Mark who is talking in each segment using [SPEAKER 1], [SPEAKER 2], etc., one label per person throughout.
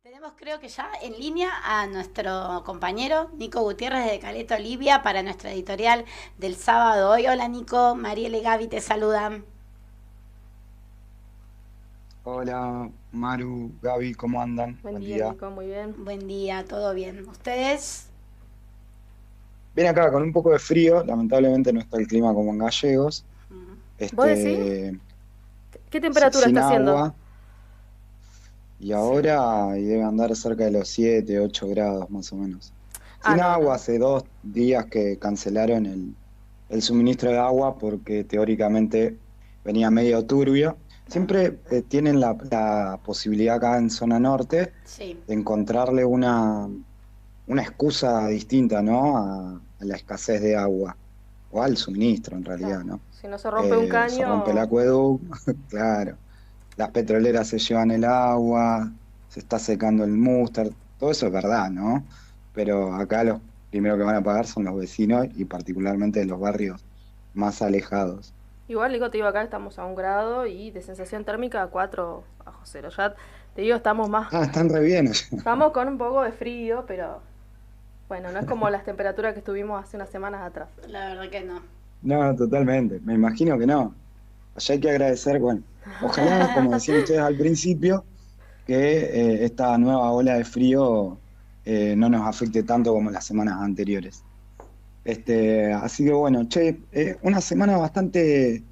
[SPEAKER 1] Tenemos, creo que ya en línea a nuestro compañero Nico Gutiérrez de Caleta Olivia para nuestra editorial del sábado hoy. Hola Nico, Mariela y Gaby te saludan.
[SPEAKER 2] Hola, Maru, Gaby, ¿cómo andan?
[SPEAKER 3] Buen
[SPEAKER 2] Buen
[SPEAKER 3] día,
[SPEAKER 2] día.
[SPEAKER 3] Nico, muy bien.
[SPEAKER 1] Buen día, ¿todo bien? ¿Ustedes?
[SPEAKER 2] Bien acá con un poco de frío, lamentablemente no está el clima como en Gallegos,
[SPEAKER 3] ¿Vos decís?
[SPEAKER 2] este,
[SPEAKER 3] ¿Qué temperatura
[SPEAKER 2] sin
[SPEAKER 3] está haciendo?
[SPEAKER 2] agua, y
[SPEAKER 1] Sí.
[SPEAKER 2] ahora debe andar cerca de los 7, 8 grados más o menos.
[SPEAKER 3] Ah,
[SPEAKER 2] Sin
[SPEAKER 3] no,
[SPEAKER 2] agua,
[SPEAKER 3] no.
[SPEAKER 2] hace 2 días que cancelaron el suministro de agua porque teóricamente venía medio turbio. Siempre tienen la posibilidad acá en zona norte
[SPEAKER 1] Sí.
[SPEAKER 2] de encontrarle una excusa distinta, ¿no? A la escasez de agua, o al suministro en
[SPEAKER 3] Claro.
[SPEAKER 2] realidad, ¿no?
[SPEAKER 3] Si no se rompe un
[SPEAKER 2] Se rompe el
[SPEAKER 3] caño.
[SPEAKER 2] acueducto, claro, las petroleras se llevan el agua, se está secando el múster, todo eso es verdad, ¿no? Pero acá los primeros que van a pagar son los vecinos y particularmente de los barrios más alejados.
[SPEAKER 3] Igual, Nico, te digo, acá estamos a 1 grado y de sensación térmica a 4 bajo cero. Ya te digo, estamos más.
[SPEAKER 2] Ah, están re bien allá.
[SPEAKER 3] Estamos con un poco de frío, pero bueno, no es como las temperaturas que estuvimos hace unas semanas atrás.
[SPEAKER 1] La verdad que no.
[SPEAKER 2] No, totalmente, me imagino que no. Allá hay que agradecer, bueno, ojalá, como decían ustedes al principio, que esta nueva ola de frío no nos afecte tanto como las semanas anteriores. Así que bueno, che, una semana bastante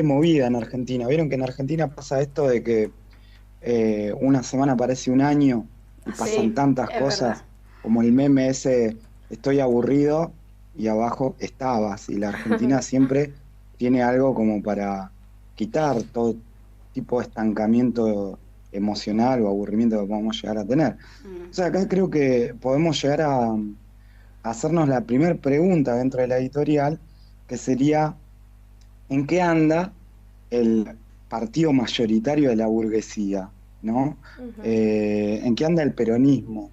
[SPEAKER 2] movida en Argentina. Vieron que en Argentina pasa esto de que una semana parece un año y pasan
[SPEAKER 1] Sí,
[SPEAKER 2] tantas
[SPEAKER 1] es verdad.
[SPEAKER 2] cosas, como el meme ese, estoy aburrido y abajo estabas. Y la Argentina siempre tiene algo como para quitar todo tipo de estancamiento emocional o aburrimiento que podemos llegar a tener. O sea, acá creo que podemos llegar a hacernos la primera pregunta dentro de la editorial, que sería, ¿en qué anda el partido mayoritario de la burguesía? ¿No?
[SPEAKER 3] Ujú.
[SPEAKER 2] ¿En qué anda el peronismo?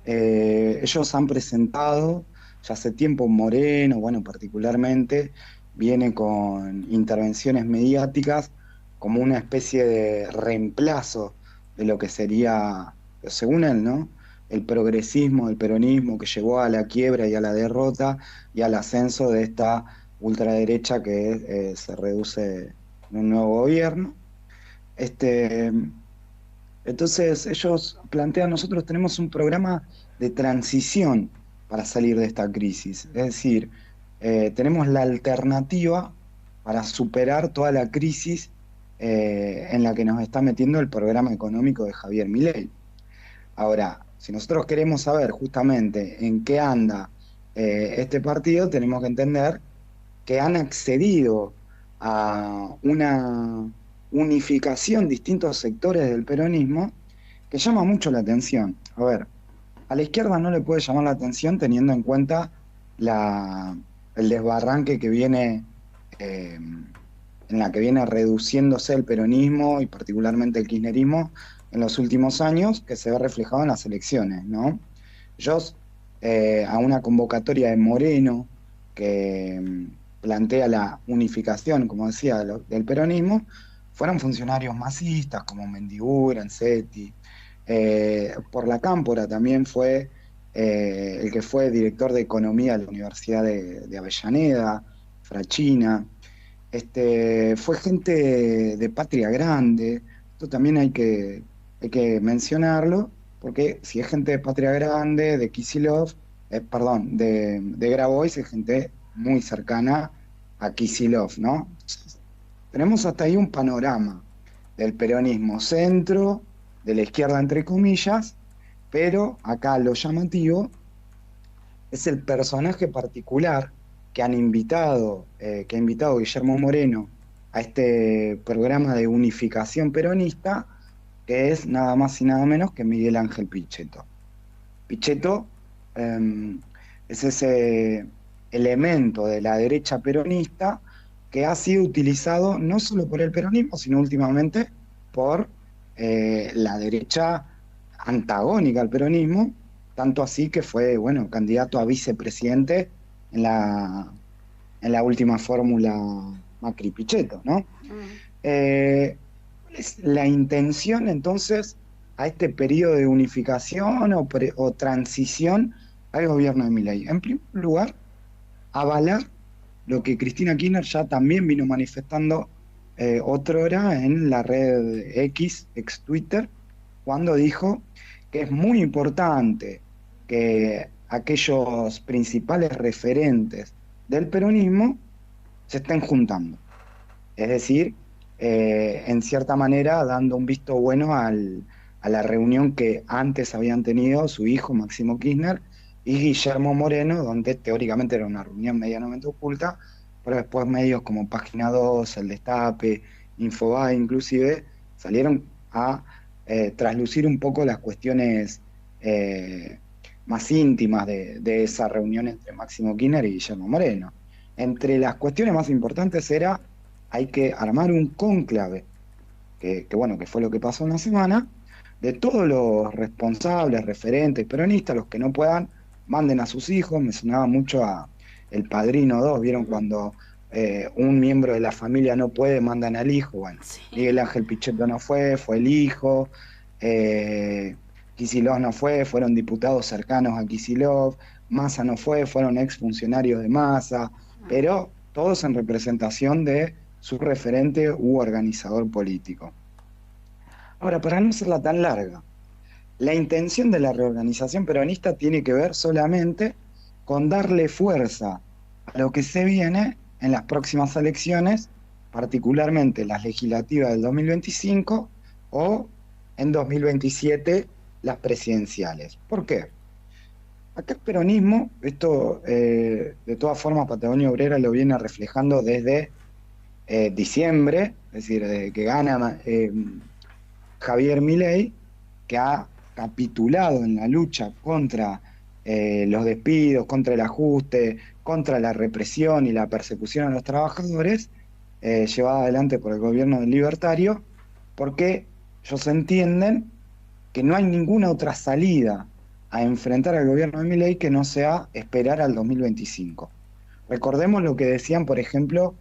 [SPEAKER 2] Ellos han presentado, ya hace tiempo Moreno, bueno, particularmente, viene con intervenciones mediáticas como una especie de reemplazo de lo que sería, según él, ¿no? El progresismo, el peronismo que llevó a la quiebra y a la derrota y al ascenso de esta ultraderecha que se reduce en un nuevo gobierno. Este, entonces ellos plantean, nosotros tenemos un programa de transición para salir de esta crisis. Es decir, tenemos la alternativa para superar toda la crisis en la que nos está metiendo el programa económico de Javier Milei. Ahora, si nosotros queremos saber justamente en qué anda este partido, tenemos que entender que han accedido a una unificación de distintos sectores del peronismo que llama mucho la atención. A ver, a la izquierda no le puede llamar la atención teniendo en cuenta la, el desbarranque que viene, en la que viene reduciéndose el peronismo y particularmente el kirchnerismo en los últimos años, que se ve reflejado en las elecciones, ¿no? Ellos, a una convocatoria de Moreno que plantea la unificación, como decía, del peronismo, fueron funcionarios masistas como Mendibura, Encetti, por la Cámpora también fue el que fue director de Economía de la Universidad de Avellaneda, Frachina. Fue gente de Patria Grande, esto también hay que mencionarlo, porque si es gente de Patria Grande, de Kicillof, perdón, de Grabois, es gente muy cercana a Kicillof, ¿no? Entonces, tenemos hasta ahí un panorama del peronismo centro, de la izquierda entre comillas, pero acá lo llamativo es el personaje particular que ha invitado Guillermo Moreno a este programa de unificación peronista, que es nada más y nada menos que Miguel Ángel Pichetto. Pichetto es ese elemento de la derecha peronista que ha sido utilizado no solo por el peronismo, sino últimamente por la derecha antagónica al peronismo, tanto así que fue, bueno, candidato a vicepresidente en la última fórmula Macri-Pichetto, ¿no?
[SPEAKER 1] Mm.
[SPEAKER 2] ¿Cuál es la intención entonces a este periodo de unificación o transición al gobierno de Milei? En primer lugar, avalar lo que Cristina Kirchner ya también vino manifestando otrora en la red X, ex Twitter, cuando dijo que es muy importante que aquellos principales referentes del peronismo se estén juntando. Es decir, en cierta manera dando un visto bueno a la reunión que antes habían tenido su hijo Máximo Kirchner y Guillermo Moreno, donde teóricamente era una reunión medianamente oculta, pero después medios como Página 2, El Destape, Infobae inclusive, salieron a traslucir un poco las cuestiones más íntimas de esa reunión entre Máximo Kirchner y Guillermo Moreno. Entre las cuestiones más importantes era hay que armar un cónclave, bueno, que fue lo que pasó en la semana, de todos los responsables, referentes, peronistas, los que no puedan, manden a sus hijos. Me sonaba mucho a El Padrino 2, ¿vieron? Cuando un miembro de la familia no puede, mandan al hijo. Bueno,
[SPEAKER 1] Sí.
[SPEAKER 2] Miguel Ángel Pichetto no fue el hijo. Kicillof no fue, fueron diputados cercanos a Kicillof. Massa no fue, fueron exfuncionarios de Massa, pero todos en representación de su referente u organizador político. Ahora, para no hacerla tan larga, la intención de la reorganización peronista tiene que ver solamente con darle fuerza a lo que se viene en las próximas elecciones, particularmente las legislativas del 2025 o en 2027 las presidenciales. ¿Por qué? Acá el peronismo, esto de todas formas Patagonia Obrera lo viene reflejando desde diciembre, es decir, desde que gana Javier Milei, que ha capitulado en la lucha contra los despidos, contra el ajuste, contra la represión y la persecución a los trabajadores, llevada adelante por el gobierno del libertario, porque ellos entienden que no hay ninguna otra salida a enfrentar al gobierno de Milei que no sea esperar al 2025. Recordemos lo que decían, por ejemplo,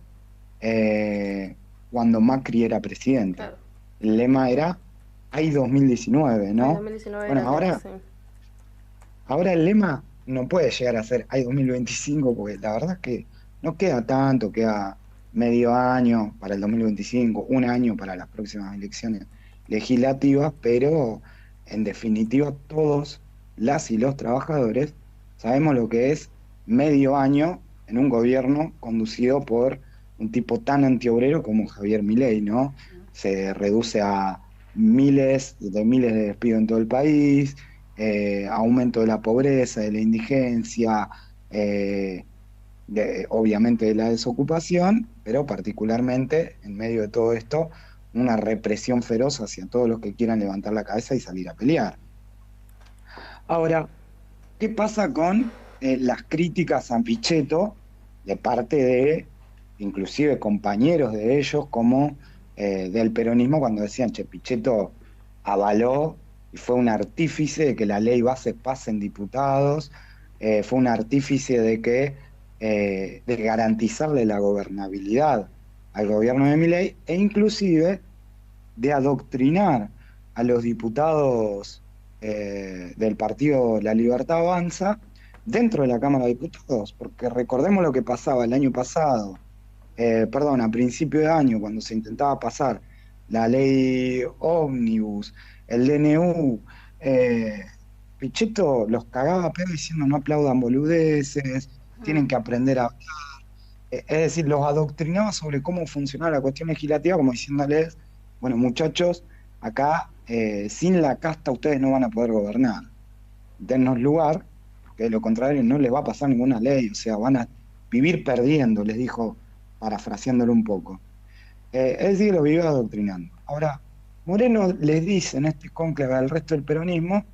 [SPEAKER 2] cuando Macri era presidente.
[SPEAKER 3] Claro.
[SPEAKER 2] El lema era hay 2019, ¿no?
[SPEAKER 3] Ay, 2019
[SPEAKER 2] Bueno,
[SPEAKER 3] era el
[SPEAKER 2] ahora,
[SPEAKER 3] tema, sí.
[SPEAKER 2] ahora el lema no puede llegar a ser hay 2025, porque la verdad es que no queda tanto, queda medio año para el 2025, un año para las próximas elecciones legislativas, pero en definitiva todos las y los trabajadores sabemos lo que es medio año en un gobierno conducido por un tipo tan antiobrero como Javier Milei, ¿no? Se reduce a miles de despidos en todo el país, aumento de la pobreza, de la indigencia, obviamente de la desocupación, pero particularmente en medio de todo esto, una represión feroz hacia todos los que quieran levantar la cabeza y salir a pelear. Ahora, ¿qué pasa con las críticas a Pichetto de parte de, inclusive, compañeros de ellos como del peronismo cuando decían, che, Pichetto avaló y fue un artífice de que la ley base pase en diputados, fue un artífice de garantizarle la gobernabilidad al gobierno de Milei e inclusive de adoctrinar a los diputados del partido La Libertad Avanza dentro de la Cámara de Diputados, porque recordemos lo que pasaba el año pasado, a principio de año, cuando se intentaba pasar la ley ómnibus, el DNU, Pichetto los cagaba a pedo diciendo no aplaudan boludeces, tienen que aprender a hablar. Es decir, los adoctrinaba sobre cómo funcionaba la cuestión legislativa, como diciéndoles, bueno, muchachos, acá sin la casta ustedes no van a poder gobernar. Dennos lugar, porque de lo contrario no les va a pasar ninguna ley, o sea, van a vivir perdiendo, les dijo, parafraseándolo un poco. Es decir, lo vivió adoctrinando. Ahora, Moreno les dice en este cónclave al resto del peronismo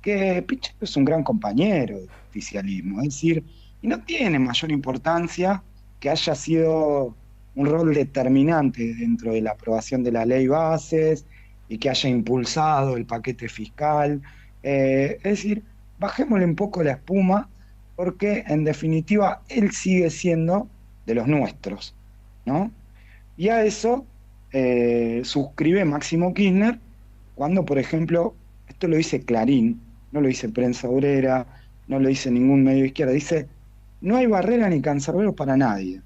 [SPEAKER 2] que Pichetto es un gran compañero del oficialismo, es decir, y no tiene mayor importancia que haya sido un rol determinante dentro de la aprobación de la ley bases y que haya impulsado el paquete fiscal. Es decir, bajémosle un poco la espuma porque en definitiva él sigue siendo de los nuestros, ¿no? Y a eso suscribe Máximo Kirchner Cuando, por ejemplo, esto lo dice Clarín, no lo dice Prensa Obrera, no lo dice ningún medio de izquierda, dice, no hay barrera ni cancerberos para nadie.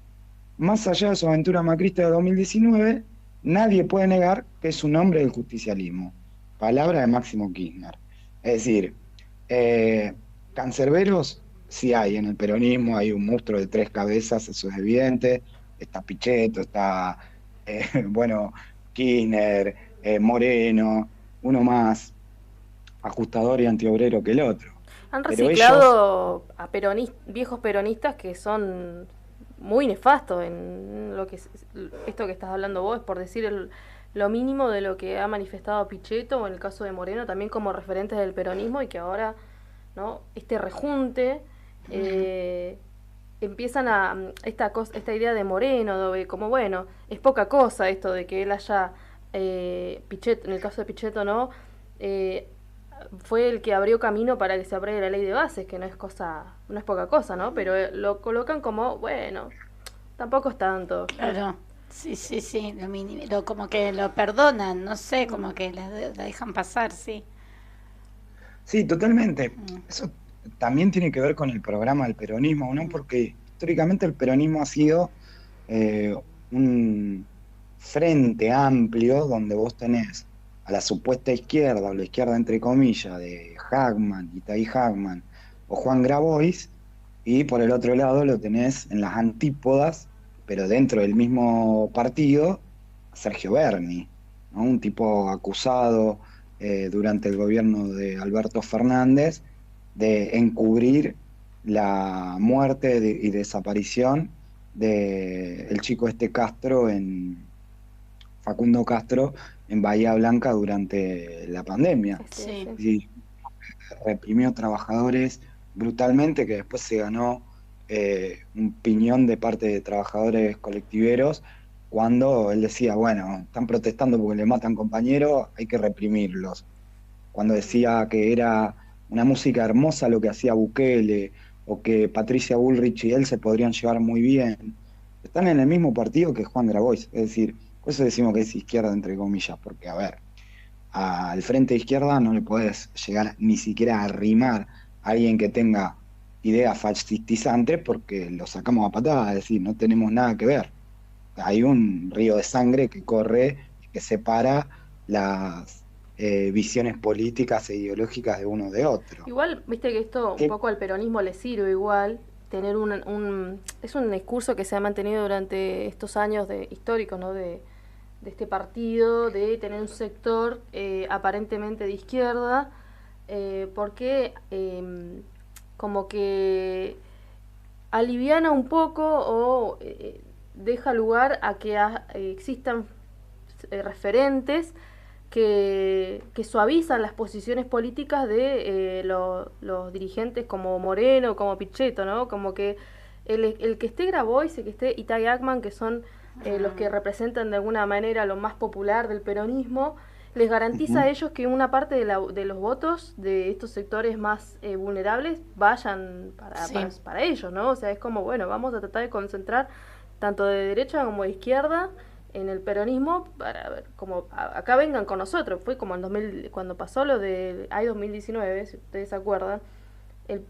[SPEAKER 2] Más allá de su aventura macrista de 2019, nadie puede negar que es un hombre del justicialismo. Palabra de Máximo Kirchner. Es decir, eh, cancerberos sí hay en el peronismo, hay un monstruo de tres cabezas, eso es evidente. Está Pichetto, está, bueno, Kirchner, Moreno, uno más ajustador y antiobrero que el otro.
[SPEAKER 3] Han
[SPEAKER 2] Pero ellos,
[SPEAKER 3] reciclado a viejos peronistas que son muy nefastos en lo que esto que estás hablando vos, es por decir lo mínimo de lo que ha manifestado Pichetto o en el caso de Moreno también como referentes del peronismo y que ahora, ¿no? Este rejunte empiezan a esta idea de Moreno, de como bueno, es poca cosa esto de que él haya Pichetto, en el caso de Pichetto no, eh, fue el que abrió camino para que se apruebe la ley de bases, que no es poca cosa, ¿no? Pero lo colocan como, bueno, tampoco es tanto.
[SPEAKER 1] Claro, sí, sí, sí, lo mínimo, como que lo perdonan, no sé, como que la dejan pasar, sí.
[SPEAKER 2] sí, totalmente.
[SPEAKER 1] Mm.
[SPEAKER 2] Eso también tiene que ver con el programa del peronismo, ¿no? Porque históricamente el peronismo ha sido eh, un frente amplio donde vos tenés a la supuesta izquierda, o la izquierda entre comillas, de Hagman, Itaí Hagman o Juan Grabois, y por el otro lado lo tenés en las antípodas, pero dentro del mismo partido, a Sergio Berni, ¿no? Un tipo acusado durante el gobierno de Alberto Fernández de encubrir la muerte y desaparición de el chico este Castro Facundo Castro en Bahía Blanca durante la pandemia.
[SPEAKER 1] Sí.
[SPEAKER 2] Y reprimió trabajadores brutalmente, que después se ganó un piñón de parte de trabajadores colectiveros cuando él decía, bueno, están protestando porque le matan compañeros, hay que reprimirlos. Cuando decía que era una música hermosa lo que hacía Bukele, o que Patricia Bullrich y él se podrían llevar muy bien. Están en el mismo partido que Juan Grabois, es decir, por eso decimos que es izquierda entre comillas, porque a ver, al frente de izquierda no le podés llegar ni siquiera a arrimar a alguien que tenga ideas fascistizantes porque lo sacamos a patadas, es decir, no tenemos nada que ver. Hay un río de sangre que corre y que separa las visiones políticas e ideológicas de uno de otro.
[SPEAKER 3] Igual, viste que esto un
[SPEAKER 2] ¿Qué?
[SPEAKER 3] poco al peronismo le sirve igual, tener es un discurso que se ha mantenido durante estos años históricos, ¿no? De este partido, de tener un sector aparentemente de izquierda, porque como que aliviana un poco o deja lugar a que existan referentes que suavizan las posiciones políticas de los dirigentes como Moreno, como Pichetto, ¿no? Como que el que esté Grabois, el que esté Itaí Akman, que son los que representan de alguna manera lo más popular del peronismo, les garantiza a ellos que una parte de los votos de estos sectores más vulnerables vayan para ellos, ¿no? O sea, es como, bueno, vamos a tratar de concentrar tanto de derecha como de izquierda en el peronismo para ver, como acá vengan con nosotros. Fue como en 2000, cuando pasó lo de AI 2019, si ustedes se acuerdan,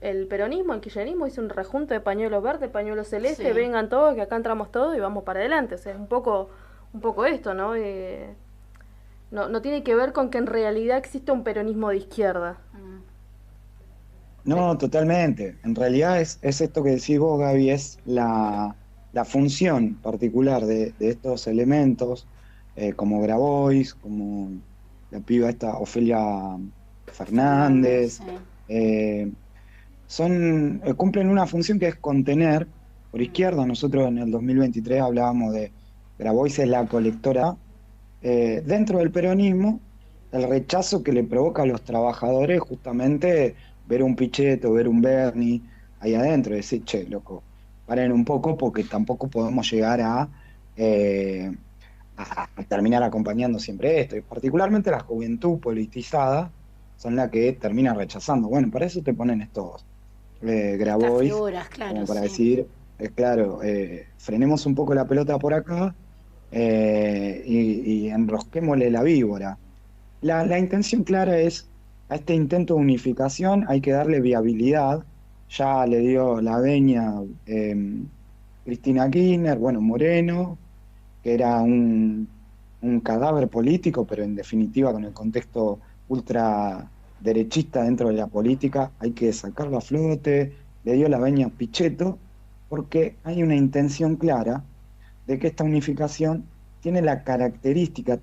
[SPEAKER 3] el peronismo, el kirchnerismo hizo un rejunte de pañuelo verde, pañuelo celeste,
[SPEAKER 1] Sí.
[SPEAKER 3] vengan todos, que acá entramos todos y vamos para adelante. O sea, es un poco esto, ¿no? No tiene que ver con que en realidad existe un peronismo de izquierda.
[SPEAKER 2] No, totalmente. En realidad es esto que decís vos, Gaby, es la función particular de estos elementos, como Grabois, como la piba esta, Ofelia
[SPEAKER 1] Fernández,
[SPEAKER 2] Fernández,
[SPEAKER 1] sí.
[SPEAKER 2] eh, cumplen una función que es contener. Por izquierda, nosotros en el 2023 hablábamos de Grabois es la colectora, dentro del peronismo, el rechazo que le provoca a los trabajadores justamente ver un Pichetto, ver un Berni ahí adentro, y decir, che, loco, paren un poco porque tampoco podemos llegar eh, a terminar acompañando siempre esto. Y particularmente la juventud politizada son la que termina rechazando. Bueno, para eso te ponen estos
[SPEAKER 1] Estas
[SPEAKER 2] Grabois,
[SPEAKER 1] figuras, claro,
[SPEAKER 2] como para
[SPEAKER 1] sí.
[SPEAKER 2] decir, claro, frenemos un poco la pelota por acá y enrosquémosle la víbora. La intención clara es, a este intento de unificación hay que darle viabilidad. Ya le dio la veña Cristina Kirchner, bueno, Moreno, que era un cadáver político, pero en definitiva con el contexto ultraderechista dentro de la política, hay que sacarlo a flote. Le dio la veña Pichetto, porque hay una intención clara de que esta unificación tenga la característica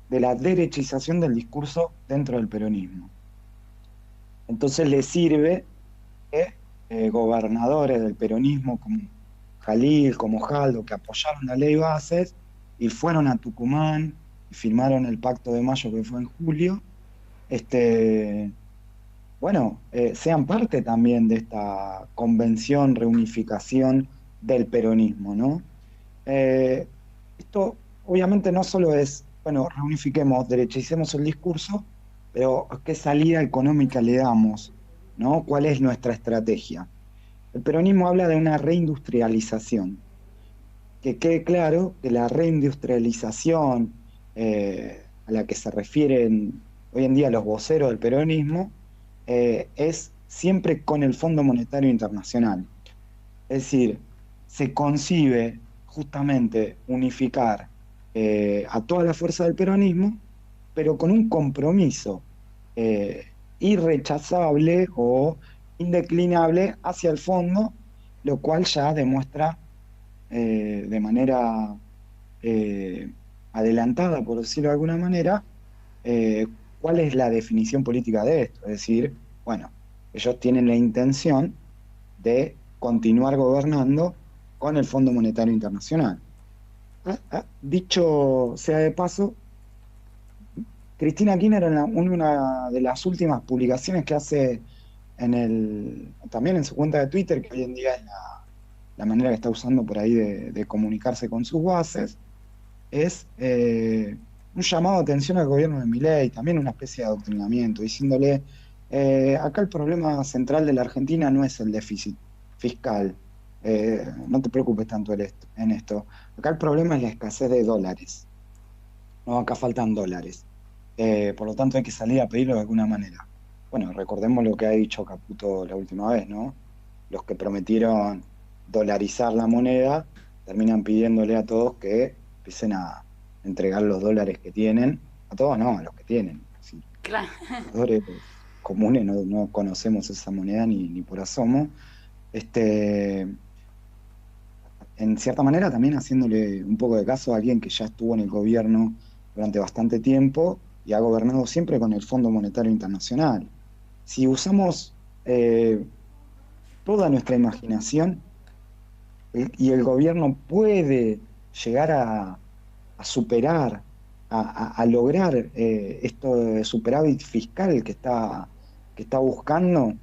[SPEAKER 2] de la derechización del discurso dentro del peronismo. Entonces le sirve que gobernadores del peronismo como Jalil, como Jaldo, que apoyaron la ley Bases y fueron a Tucumán y firmaron el Pacto de Mayo que fue en julio, este, bueno, sean parte también de esta convención, reunificación del peronismo, ¿no? Eh, Esto obviamente no solo es, bueno, reunifiquemos, derechicemos el discurso, pero ¿qué salida económica le damos? ¿No? ¿Cuál es nuestra estrategia? El peronismo habla de una reindustrialización. Que quede claro que la reindustrialización a la que se refieren hoy en día los voceros del peronismo es siempre con el Fondo Monetario Internacional. Es decir, se concibe justamente unificar a toda la fuerza del peronismo, pero con un compromiso eh, irrechazable o indeclinable hacia el fondo, lo cual ya demuestra de manera eh, adelantada, por decirlo de alguna manera, eh, cuál es la definición política de esto. Es decir, bueno, ellos tienen la intención de continuar gobernando con el Fondo Monetario Internacional. Dicho sea de paso, Cristina Kirchner en una de las últimas publicaciones que hace también en su cuenta de Twitter, que hoy en día es la manera que está usando por ahí de comunicarse con sus bases, es un llamado de atención al gobierno de Milei, también una especie de adoctrinamiento, diciéndole, acá el problema central de la Argentina no es el déficit fiscal, no te preocupes tanto en esto, acá el problema es la escasez de dólares, no, acá faltan dólares. Por lo tanto hay que salir a pedirlo de alguna manera. Bueno, recordemos lo que ha dicho Caputo la última vez, ¿no? Los que prometieron dolarizar la moneda terminan pidiéndole a todos que empiecen a entregar los dólares que tienen, a todos no, a los que tienen. Sí,
[SPEAKER 1] Claro.
[SPEAKER 2] los dólares comunes no conocemos esa moneda ni por asomo. Este, en cierta manera también haciéndole un poco de caso a alguien que ya estuvo en el gobierno durante bastante tiempo y ha gobernado siempre con el Fondo Monetario Internacional. Si usamos toda nuestra imaginación y el gobierno puede llegar a superar, a lograr esto de superávit fiscal que está buscando,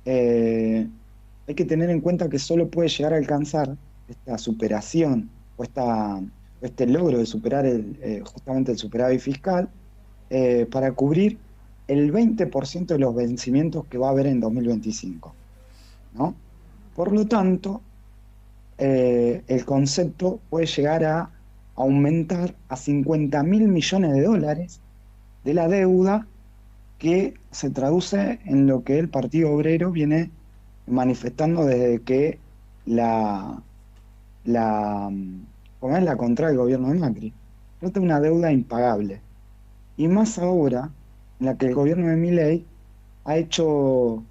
[SPEAKER 2] hay que tener en cuenta que solo puede llegar a alcanzar esta superación o este logro de superar justamente el superávit fiscal para cubrir el 20% de los vencimientos que va a haber en 2025, ¿no? Por lo tanto, el concepto puede llegar a aumentar a 50.000 millones de dólares de la deuda que se traduce en lo que el Partido Obrero viene manifestando desde que la, como es la contra del gobierno de Macri. Trata de una deuda impagable. Y más ahora, en la que el gobierno de Milei ha hecho,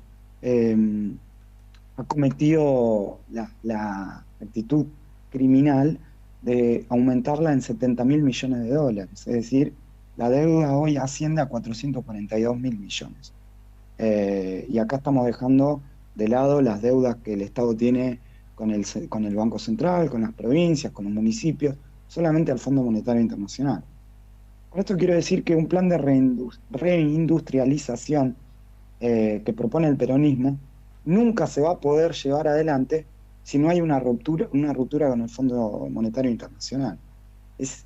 [SPEAKER 2] ha cometido la actitud criminal de aumentarla en 70.000 millones de dólares. Es decir, la deuda hoy asciende a 442.000 millones. Y acá estamos dejando de lado las deudas que el Estado tiene con el Banco Central, con las provincias, con los municipios, solamente al Fondo Monetario Internacional. Con esto quiero decir que un plan de reindustrialización que propone el peronismo nunca se va a poder llevar adelante si no hay una ruptura con el Fondo Monetario Internacional. Es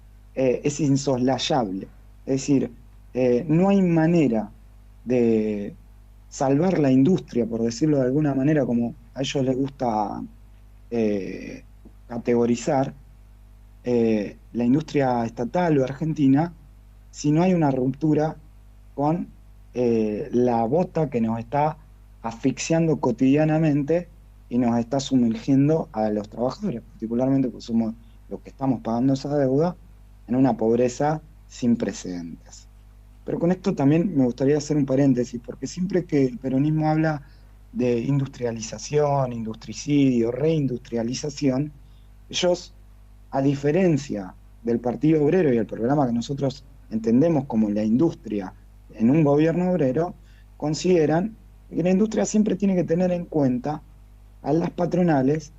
[SPEAKER 2] insoslayable. Es decir, no hay manera de salvar la industria, por decirlo de alguna manera, como a ellos les gusta categorizar, la industria estatal o argentina, si no hay una ruptura con la bota que nos está asfixiando cotidianamente y nos está sumergiendo a los trabajadores, particularmente porque somos los que estamos pagando esa deuda, en una pobreza sin precedentes. Pero con esto también me gustaría hacer un paréntesis, porque siempre que el peronismo habla de industrialización, industricidio, reindustrialización, ellos, a diferencia del Partido Obrero y el programa que nosotros entendemos como la industria en un gobierno obrero, consideran que la industria siempre tiene que tener en cuenta a las patronales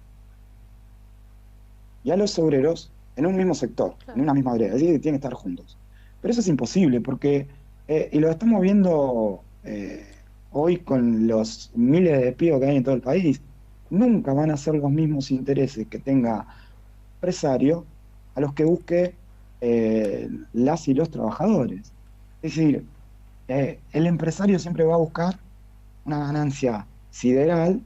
[SPEAKER 2] y a los obreros en un mismo sector, en una misma vereda, es decir, que tienen que estar juntos. Pero eso es imposible, porque, y lo estamos viendo hoy con los miles de despidos que hay en todo el país, nunca van a ser los mismos intereses que tenga empresario a los que busque las y los trabajadores. Es decir, el empresario siempre va a buscar una ganancia sideral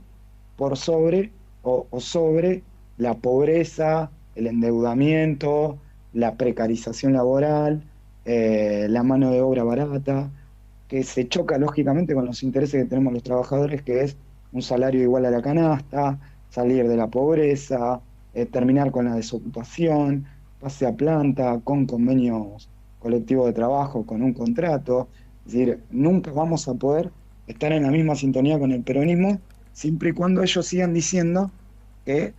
[SPEAKER 2] por sobre o sobre la pobreza, el endeudamiento, la precarización laboral, la mano de obra barata, que se choca lógicamente con los intereses que tenemos los trabajadores, que es un salario igual a la canasta, salir de la pobreza, terminar con la desocupación, pase a planta, con convenios colectivos de trabajo, con un contrato. Es decir, nunca vamos a poder estar en la misma sintonía con el peronismo, siempre y cuando ellos sigan diciendo que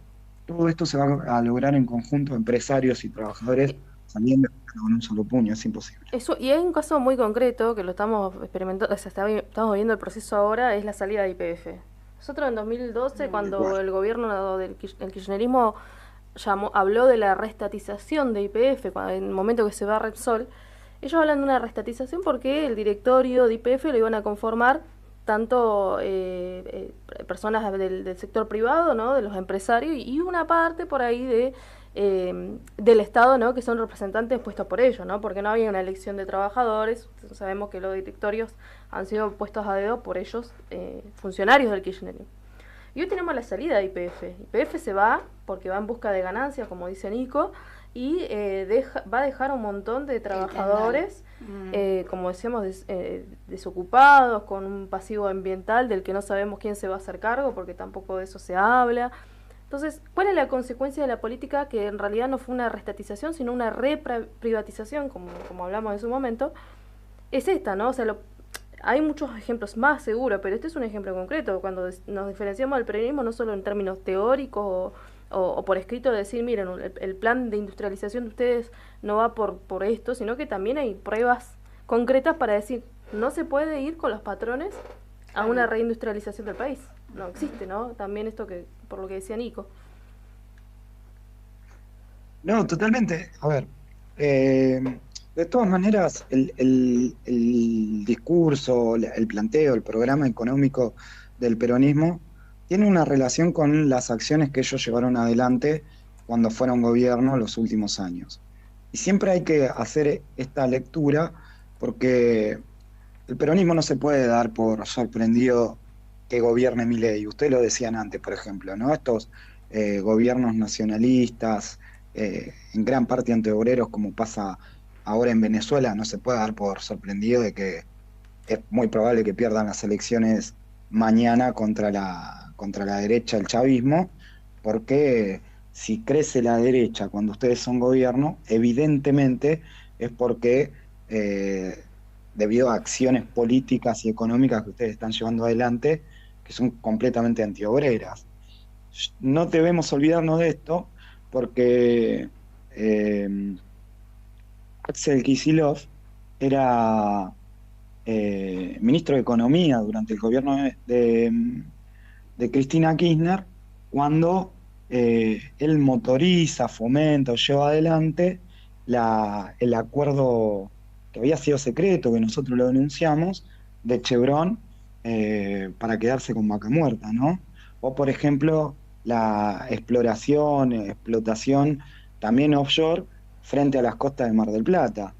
[SPEAKER 2] todo esto se va a lograr en conjunto, empresarios y trabajadores saliendo con un solo puño, es imposible.
[SPEAKER 3] Eso, y hay un caso muy concreto que lo estamos experimentando, o sea, estamos viendo el proceso ahora, es la salida de YPF. Nosotros en 2012, cuando el gobierno del el kirchnerismo habló de la restatización de YPF, en el momento que se va a Repsol, ellos hablan de una restatización porque el directorio de YPF lo iban a conformar tanto personas del sector privado, ¿no?, de los empresarios, y una parte por ahí del Estado, ¿no?, que son representantes puestos por ellos, ¿no?, porque no había una elección de trabajadores. Sabemos que los directorios han sido puestos a dedo por ellos, funcionarios del kirchnerismo. Y hoy tenemos la salida de YPF. YPF se va porque va en busca de ganancias, como dice Nico, y va a dejar un montón de trabajadores, como decíamos, desocupados, con un pasivo ambiental del que no sabemos quién se va a hacer cargo, porque tampoco de eso se habla. Entonces, ¿cuál es la consecuencia de la política? Que en realidad no fue una restatización, sino una reprivatización, como hablamos en su momento. Es esta, ¿no? O sea, hay muchos ejemplos más, seguro, pero este es un ejemplo concreto. Cuando nos diferenciamos del peronismo, no solo en términos teóricos o por escrito, de decir, miren, el plan de industrialización de ustedes no va por esto, sino que también hay pruebas concretas para decir, no se puede ir con los patrones a una reindustrialización del país. No existe, ¿no? También esto que, por lo que decía Nico.
[SPEAKER 2] No, totalmente. A ver, de todas maneras, el discurso, el planteo, el programa económico del peronismo tiene una relación con las acciones que ellos llevaron adelante cuando fueron gobierno los últimos años. Y siempre hay que hacer esta lectura porque el peronismo no se puede dar por sorprendido que gobierne Milei. Ustedes lo decían antes, por ejemplo, ¿no? Estos gobiernos nacionalistas, en gran parte antiobreros, como pasa ahora en Venezuela, no se puede dar por sorprendido de que es muy probable que pierdan las elecciones mañana contra la derecha, el chavismo, porque si crece la derecha cuando ustedes son gobierno, evidentemente es porque debido a acciones políticas y económicas que ustedes están llevando adelante, que son completamente antiobreras. No debemos olvidarnos de esto, porque Axel Kicillof era ministro de Economía durante el gobierno de Cristina Kirchner, cuando él motoriza, fomenta o lleva adelante el acuerdo que había sido secreto, que nosotros lo denunciamos, de Chevron para quedarse con Vaca Muerta, ¿no? O, por ejemplo, la explotación también offshore frente a las costas de Mar del Plata.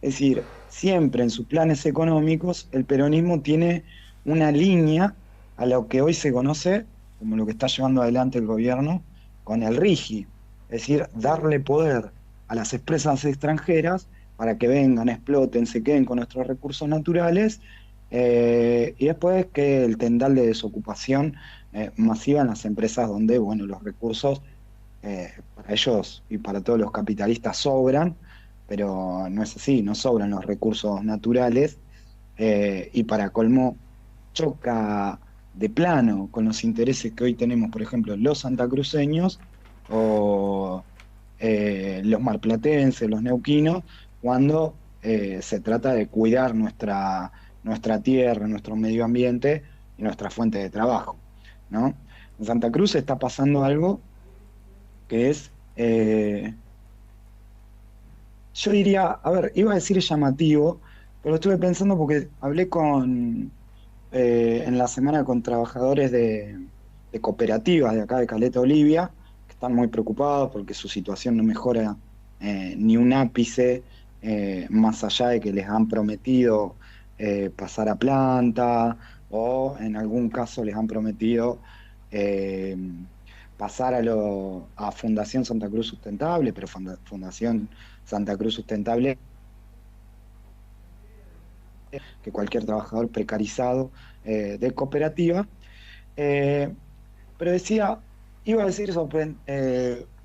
[SPEAKER 2] Es decir, siempre en sus planes económicos el peronismo tiene una línea a lo que hoy se conoce como lo que está llevando adelante el gobierno con el RIGI, es decir, darle poder a las empresas extranjeras para que vengan, exploten, se queden con nuestros recursos naturales, y después que el tendal de desocupación masiva en las empresas donde, bueno, los recursos para ellos y para todos los capitalistas sobran, pero no es así, no sobran los recursos naturales, y para colmo choca de plano con los intereses que hoy tenemos, por ejemplo, los santacruceños o los marplatenses, los neuquinos, cuando se trata de cuidar nuestra tierra, nuestro medio ambiente y nuestra fuente de trabajo, ¿no? En Santa Cruz está pasando algo que es, yo diría, a ver, iba a decir llamativo, pero estuve pensando porque hablé en la semana con trabajadores de cooperativas de acá de Caleta Olivia, que están muy preocupados porque su situación no mejora ni un ápice, más allá de que les han prometido pasar a planta, o en algún caso les han prometido eh, pasar a Fundación Santa Cruz Sustentable, pero Fundación Santa Cruz Sustentable, que cualquier trabajador precarizado de cooperativa. Eh, pero decía, iba a decir,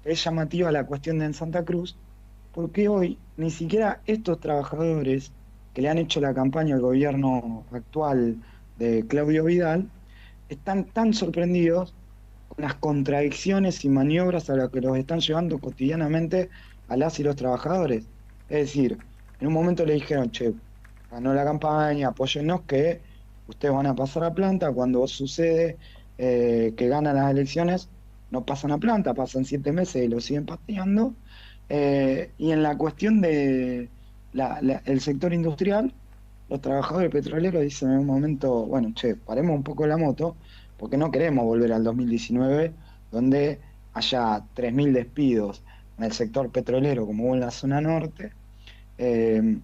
[SPEAKER 2] es llamativa la cuestión de en Santa Cruz, porque hoy ni siquiera estos trabajadores que le han hecho la campaña al gobierno actual de Claudio Vidal están tan sorprendidos con las contradicciones y maniobras a las que los están llevando cotidianamente a las y los trabajadores. Es decir, en un momento le dijeron, che, ganó la campaña, apóyennos que ustedes van a pasar a planta. Cuando sucede que ganan las elecciones, no pasan a planta, pasan 7 meses y lo siguen pateando. Y en la cuestión de el sector industrial, los trabajadores petroleros dicen en un momento, bueno, che, paremos un poco la moto, porque no queremos volver al 2019, donde haya 3.000 despidos en el sector petrolero, como hubo en la zona norte, eh,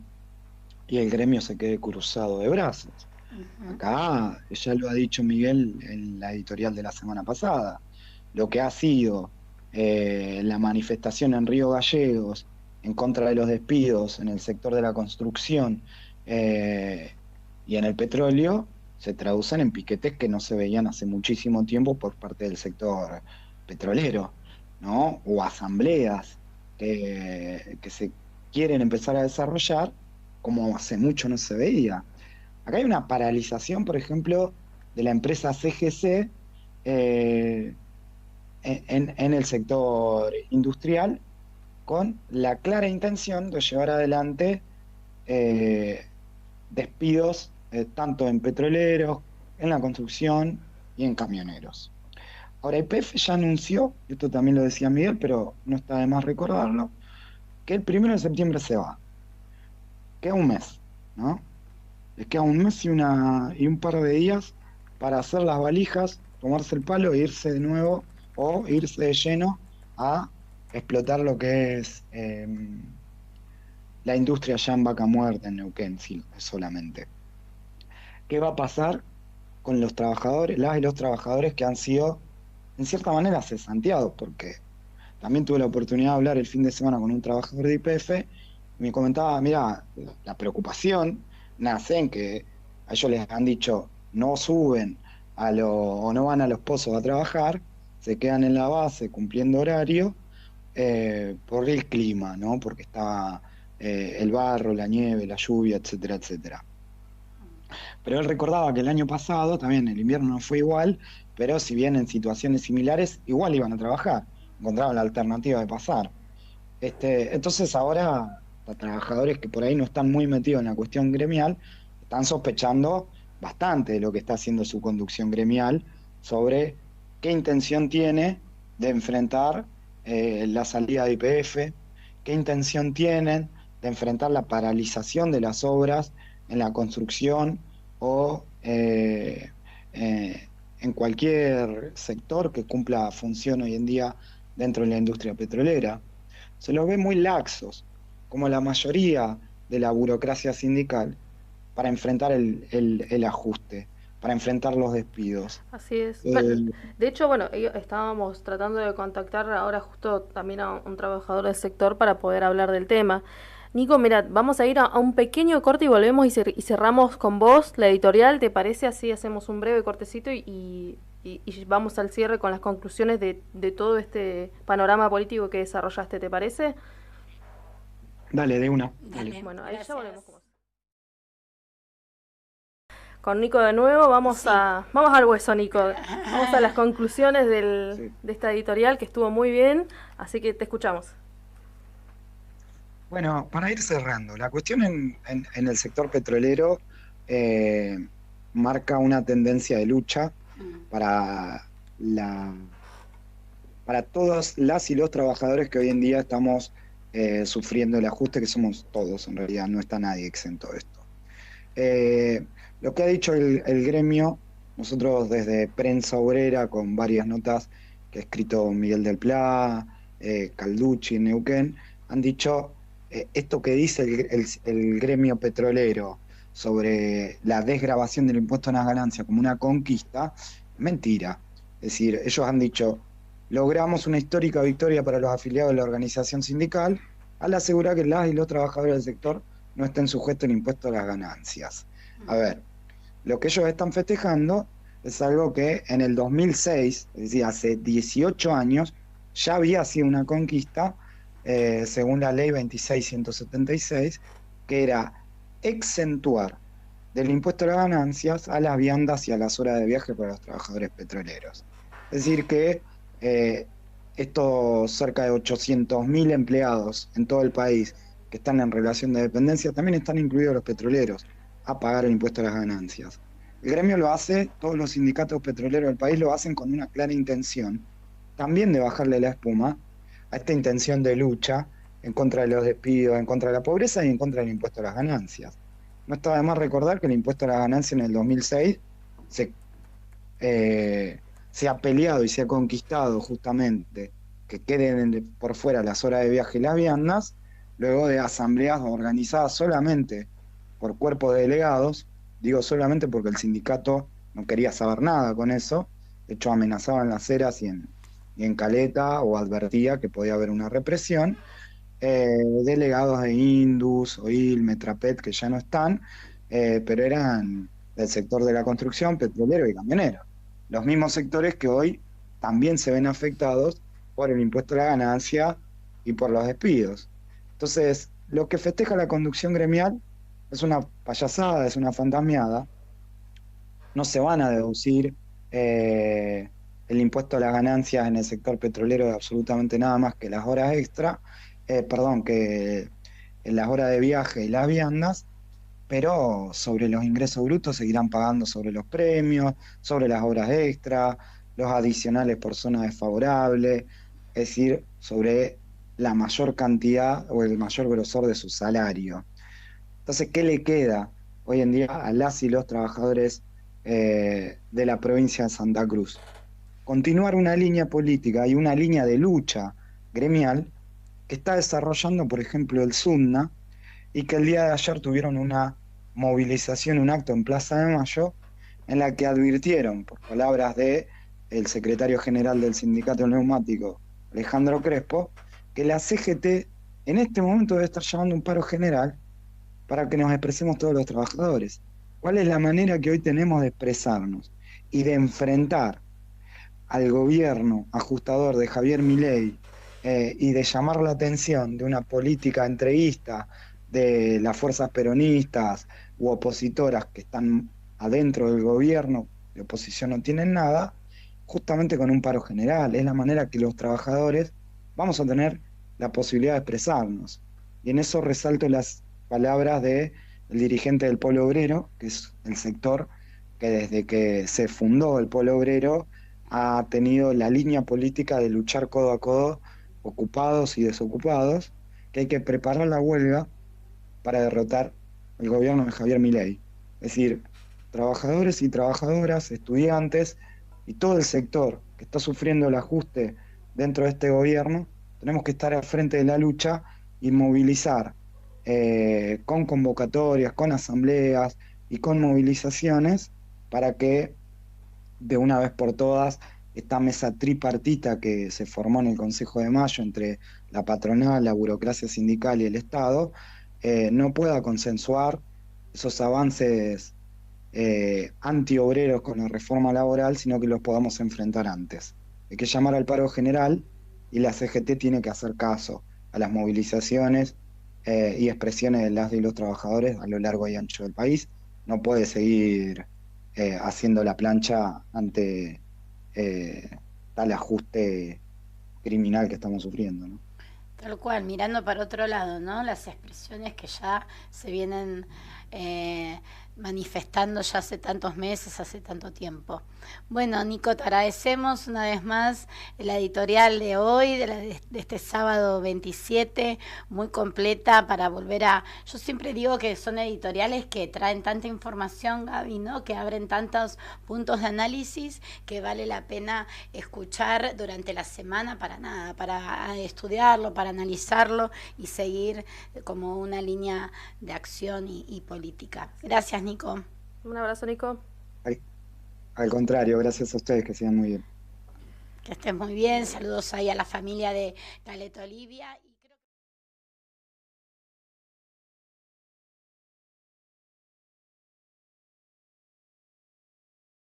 [SPEAKER 2] y el gremio se quede cruzado de brazos.
[SPEAKER 1] Ujú.
[SPEAKER 2] Acá ya lo ha dicho Miguel en la editorial de la semana pasada, lo que ha sido la manifestación en Río Gallegos en contra de los despidos en el sector de la construcción eh, y en el petróleo, se traducen en piquetes que no se veían hace muchísimo tiempo por parte del sector petrolero, ¿no? O asambleas que se quieren empezar a desarrollar como hace mucho no se veía. Acá hay una paralización, por ejemplo, de la empresa CGC eh, en el sector industrial, con la clara intención de llevar adelante eh, despidos tanto en petroleros, en la construcción y en camioneros. Ahora, YPF ya anunció, y esto también lo decía Miguel, pero no está de más recordarlo, que el 1 de septiembre se va. Queda un mes, ¿no? Les queda un mes y un par de días para hacer las valijas, tomarse el palo e irse de nuevo o irse de lleno a explotar lo que es la industria ya en Vaca Muerta, en Neuquén, sí, solamente. ¿Qué va a pasar con los trabajadores, las y los trabajadores que han sido, en cierta manera, cesanteados? Porque también tuve la oportunidad de hablar el fin de semana con un trabajador de YPF y me comentaba, mira, la preocupación nace en que a ellos les han dicho no suben o no van a los pozos a trabajar, se quedan en la base cumpliendo horario por el clima, ¿no? Porque está el barro, la nieve, la lluvia, etcétera, etcétera. Pero él recordaba que el año pasado también el invierno no fue igual, pero si bien en situaciones similares, igual iban a trabajar, encontraban la alternativa de pasar. Entonces ahora los trabajadores que por ahí no están muy metidos en la cuestión gremial están sospechando bastante de lo que está haciendo su conducción gremial sobre qué intención tiene de enfrentar la salida de YPF, qué intención tienen de enfrentar la paralización de las obras en la construcción o en cualquier sector que cumpla función hoy en día dentro de la industria petrolera. Se los ve muy laxos, como la mayoría de la burocracia sindical, para enfrentar el ajuste, para enfrentar los despidos.
[SPEAKER 3] Así es. Bueno,
[SPEAKER 2] Eh,
[SPEAKER 3] de hecho, bueno, estábamos tratando de contactar ahora justo también a un trabajador del sector para poder hablar del tema. Nico, mira, vamos a ir a un pequeño corte y volvemos y cerramos con vos la editorial, ¿te parece? Así hacemos un breve cortecito y vamos al cierre con las conclusiones de todo este panorama político que desarrollaste, ¿te parece?
[SPEAKER 2] Dale, de una.
[SPEAKER 1] Dale,
[SPEAKER 3] Bueno, ahí
[SPEAKER 1] gracias.
[SPEAKER 3] ya volvemos con Nico de nuevo. Vamos al hueso, Nico. Vamos a las conclusiones de esta editorial que estuvo muy bien, así que te escuchamos.
[SPEAKER 2] Bueno, para ir cerrando, la cuestión en el sector petrolero eh, marca una tendencia de lucha para la, para todas las y los trabajadores que hoy en día estamos sufriendo el ajuste, que somos todos, en realidad no está nadie exento de esto. Eh, lo que ha dicho el gremio, nosotros desde Prensa Obrera, con varias notas que ha escrito Miguel del Pla, Calducci, Neuquén, han dicho esto que dice el gremio petrolero sobre la desgravación del impuesto a las ganancias como una conquista, mentira. Es decir, ellos han dicho, logramos una histórica victoria para los afiliados de la organización sindical al asegurar que las y los trabajadores del sector no estén sujetos al impuesto a las ganancias. A ver, lo que ellos están festejando es algo que en el 2006, es decir, hace 18 años, ya había sido una conquista, según la ley 26176, que era exentuar del impuesto a las ganancias a las viandas y a las horas de viaje para los trabajadores petroleros. Es decir, que estos cerca de 800.000 empleados en todo el país que están en relación de dependencia, también están incluidos los petroleros a pagar el impuesto a las ganancias. El gremio lo hace, todos los sindicatos petroleros del país lo hacen con una clara intención, también de bajarle la espuma a esta intención de lucha en contra de los despidos, en contra de la pobreza y en contra del impuesto a las ganancias. No está de más recordar que el impuesto a las ganancias en el 2006 se ha peleado y se ha conquistado justamente que queden por fuera las horas de viaje y las viandas, luego de asambleas organizadas solamente por cuerpos de delegados. Digo solamente porque el sindicato no quería saber nada con eso, de hecho amenazaba en las eras y en Caleta, o advertía que podía haber una represión. Delegados de Indus, OIL, Metrapet, que ya no están, pero eran del sector de la construcción, petrolero y camionero. Los mismos sectores que hoy también se ven afectados por el impuesto a la ganancia y por los despidos. Entonces, lo que festeja la conducción gremial es una payasada, es una fantasmeada. No se van a deducir el impuesto a las ganancias en el sector petrolero de absolutamente nada más que las horas extra, que en las horas de viaje y las viandas, pero sobre los ingresos brutos seguirán pagando sobre los premios, sobre las horas extra, los adicionales por zona desfavorable, es decir, sobre la mayor cantidad o el mayor grosor de su salario. Entonces, ¿qué le queda hoy en día a las y los trabajadores de la provincia de Santa Cruz? Continuar una línea política y una línea de lucha gremial que está desarrollando, por ejemplo, el SUNNA, y que el día de ayer tuvieron una movilización, un acto en Plaza de Mayo, en la que advirtieron, por palabras de el secretario general del Sindicato Neumático, Alejandro Crespo, que la CGT en este momento debe estar llamando un paro general para que nos expresemos todos los trabajadores. ¿Cuál es la manera que hoy tenemos de expresarnos y de enfrentar al gobierno ajustador de Javier Milei y de llamar la atención de una política entreguista de las fuerzas peronistas u opositoras que están adentro del gobierno, de oposición no tienen nada, justamente con un paro general? Es la manera que los trabajadores vamos a tener la posibilidad de expresarnos. Y en eso resalto las palabras del dirigente del Polo Obrero, que es el sector que desde que se fundó el Polo Obrero ha tenido la línea política de luchar codo a codo, ocupados y desocupados, que hay que preparar la huelga para derrotar el gobierno de Javier Milei. Es decir, trabajadores y trabajadoras, estudiantes y todo el sector que está sufriendo el ajuste dentro de este gobierno, tenemos que estar al frente de la lucha y movilizar con convocatorias, con asambleas y con movilizaciones para que de una vez por todas esta mesa tripartita que se formó en el Consejo de Mayo entre la patronal, la burocracia sindical y el Estado, no pueda consensuar esos avances antiobreros con la reforma laboral, sino que los podamos enfrentar antes. Hay que llamar al paro general y la CGT tiene que hacer caso a las movilizaciones y expresiones de las y los trabajadores a lo largo y ancho del país. No puede seguir haciendo la plancha ante tal ajuste criminal que estamos sufriendo, ¿no?
[SPEAKER 1] Tal cual, mirando para otro lado, ¿no? Las expresiones que ya se vienen eh, manifestando ya hace tantos meses, hace tanto tiempo. Bueno, Nico, te agradecemos una vez más la editorial de hoy, de este sábado 27, muy completa para volver a... Yo siempre digo que son editoriales que traen tanta información, Gaby, ¿no? Que abren tantos puntos de análisis que vale la pena escuchar durante la semana para nada, para estudiarlo, para analizarlo y seguir como una línea de acción y política. Gracias, Nico.
[SPEAKER 3] Un abrazo, Nico.
[SPEAKER 2] Al, al contrario, gracias a ustedes, que sigan muy bien.
[SPEAKER 1] Que estés muy bien. Saludos ahí a la familia de Caleta Olivia.